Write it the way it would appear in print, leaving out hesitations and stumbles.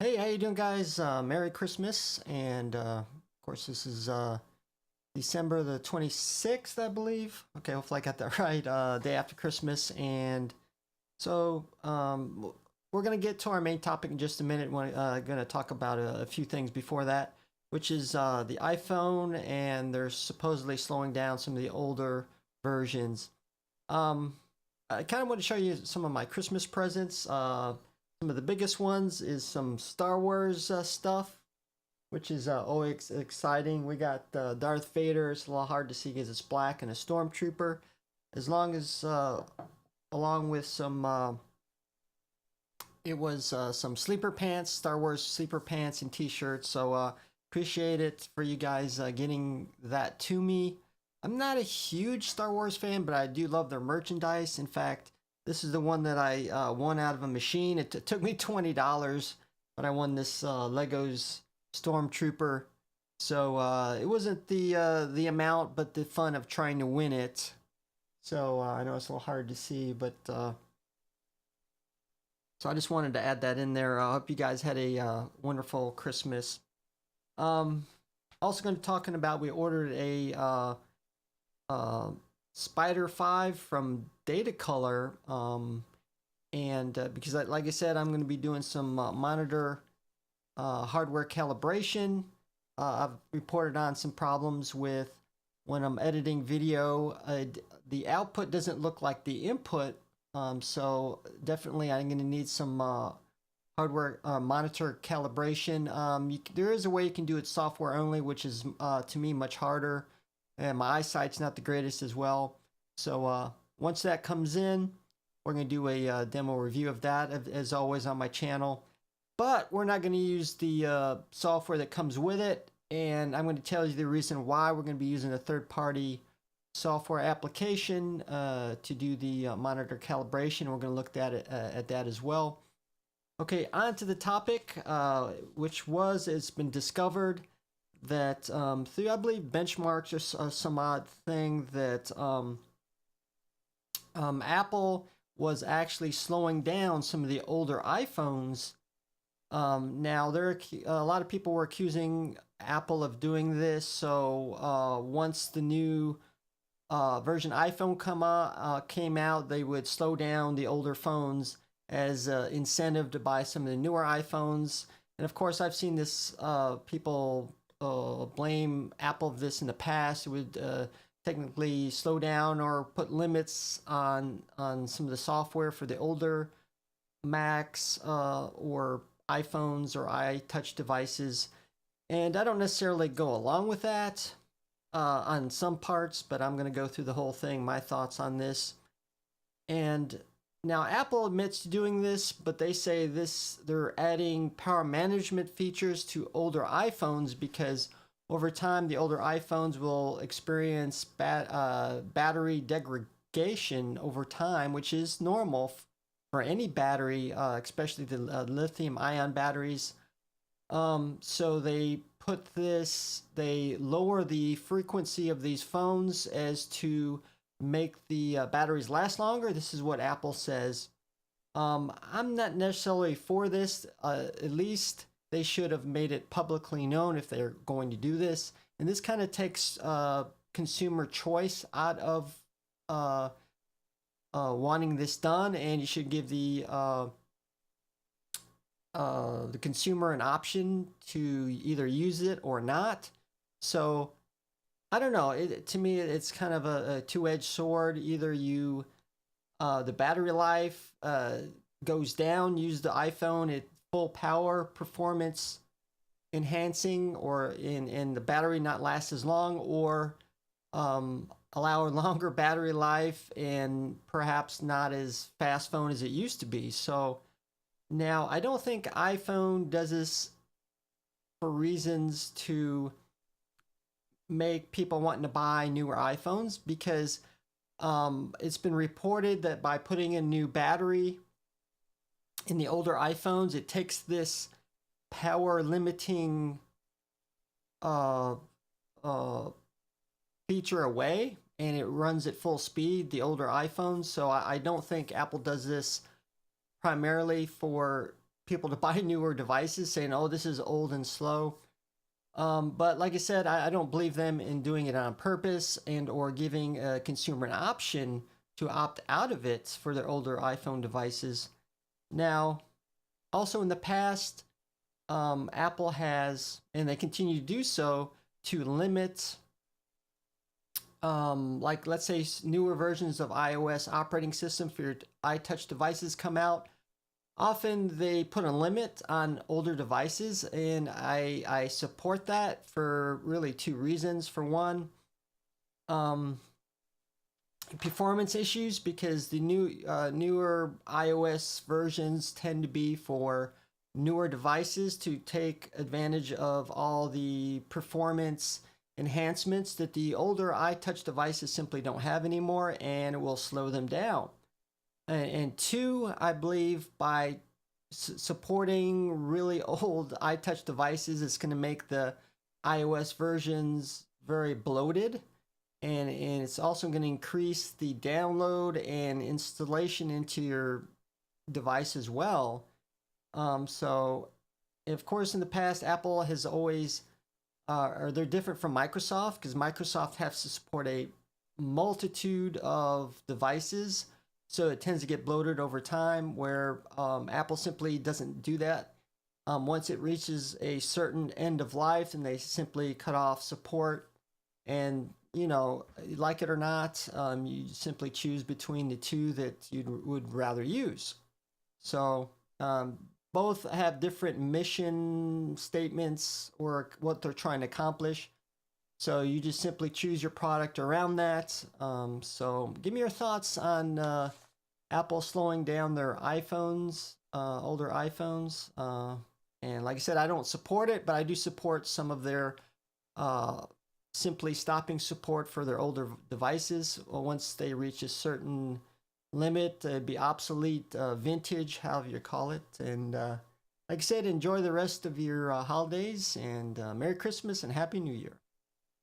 Hey, how you doing, guys? Merry Christmas, and of course, this is December the 26th, I believe. Okay, hopefully I got that right. Day after Christmas, and so we're gonna get to our main topic in just a minute. We're gonna talk about a few things before that, which is the iPhone, and they're supposedly slowing down some of the older versions. Um, I kind of want to show you some of my Christmas presents. Some of the biggest ones is some Star Wars stuff, which is always exciting. We got Darth Vader. It's a little hard to see because it's black, and a stormtrooper. As long as, along with some, it was some sleeper pants, Star Wars sleeper pants and T-shirts. So appreciate it for you guys getting that to me. I'm not a huge Star Wars fan, but I do love their merchandise. In fact, this is the one that I won out of a machine. It took me $20, but I won this Legos Stormtrooper. So it wasn't the amount, but the fun of trying to win it. So I know it's a little hard to see, but so I just wanted to add that in there. I hope you guys had a wonderful Christmas. Um, Also going to talking about we ordered a Spider 5 from Data Color. And because, like I said, I'm going to be doing some monitor hardware calibration. I've reported on some problems with when I'm editing video. The output doesn't look like the input. So definitely I'm going to need some hardware monitor calibration. There is a way you can do it software only, which is to me much harder, and my eyesight's not the greatest as well. So once that comes in, we're going to do a demo review of that, as always, on my channel. But we're not going to use the software that comes with it, and I'm going to tell you the reason why we're going to be using a third-party software application to do the monitor calibration. We're going to look at that as well. Okay, on to the topic, which was, it's been discovered that through, I believe, benchmarks or some odd thing that Apple was actually slowing down some of the older iPhones. Now, a lot of people were accusing Apple of doing this. So once the new version iPhone came out, they would slow down the older phones as incentive to buy some of the newer iPhones. And of course, I've seen this people blame Apple of this in the past. It would technically slow down or put limits on some of the software for the older Macs or iPhones or iTouch devices. And I don't necessarily go along with that on some parts, but I'm going to go through the whole thing, my thoughts on this. And now Apple admits to doing this, but they say they're adding power management features to older iPhones because over time the older iPhones will experience battery degradation over time, which is normal for any battery, especially the lithium-ion batteries. So they lower the frequency of these phones as to make the batteries last longer. This is what Apple says. I'm not necessarily for this. At least they should have made it publicly known if they're going to do this. And this kind of takes consumer choice out of wanting this done, and you should give the consumer an option to either use it or not. So I don't know. To me, it's kind of a two-edged sword. Either the battery life goes down, use the iPhone at full power performance enhancing, or in the battery not last as long, or allow a longer battery life and perhaps not as fast phone as it used to be. So now I don't think iPhone does this for reasons to make people wanting to buy newer iPhones, because it's been reported that by putting a new battery in the older iPhones, it takes this power limiting feature away, and it runs at full speed, the older iPhones. So I don't think Apple does this primarily for people to buy newer devices, saying, "Oh, this is old and slow." But like I said, I don't believe them in doing it on purpose and or giving a consumer an option to opt out of it for their older iPhone devices. Now, also in the past, Apple has, and they continue to do so, to limit, like let's say newer versions of iOS operating system for your iTouch devices come out. Often they put a limit on older devices, and I support that for really two reasons. For one, um, performance issues, because the newer iOS versions tend to be for newer devices to take advantage of all the performance enhancements that the older iTouch devices simply don't have anymore, and it will slow them down. And two, I believe by supporting really old iTouch devices, it's going to make the iOS versions very bloated, and it's also going to increase the download and installation into your device as well. So, of course, in the past, Apple has always, or they're different from Microsoft, because Microsoft has to support a multitude of devices, so it tends to get bloated over time, where Apple simply doesn't do that. Once it reaches a certain end of life, then they simply cut off support. And, you know, like it or not, you simply choose between the two that you would rather use. So both have different mission statements or what they're trying to accomplish. So you just simply choose your product around that. So give me your thoughts on Apple slowing down their iPhones, older iPhones. And like I said, I don't support it, but I do support some of their uh, simply stopping support for their older devices once they reach a certain limit. It'd be obsolete, vintage, however you call it. And like I said, enjoy the rest of your holidays, and Merry Christmas and Happy New Year.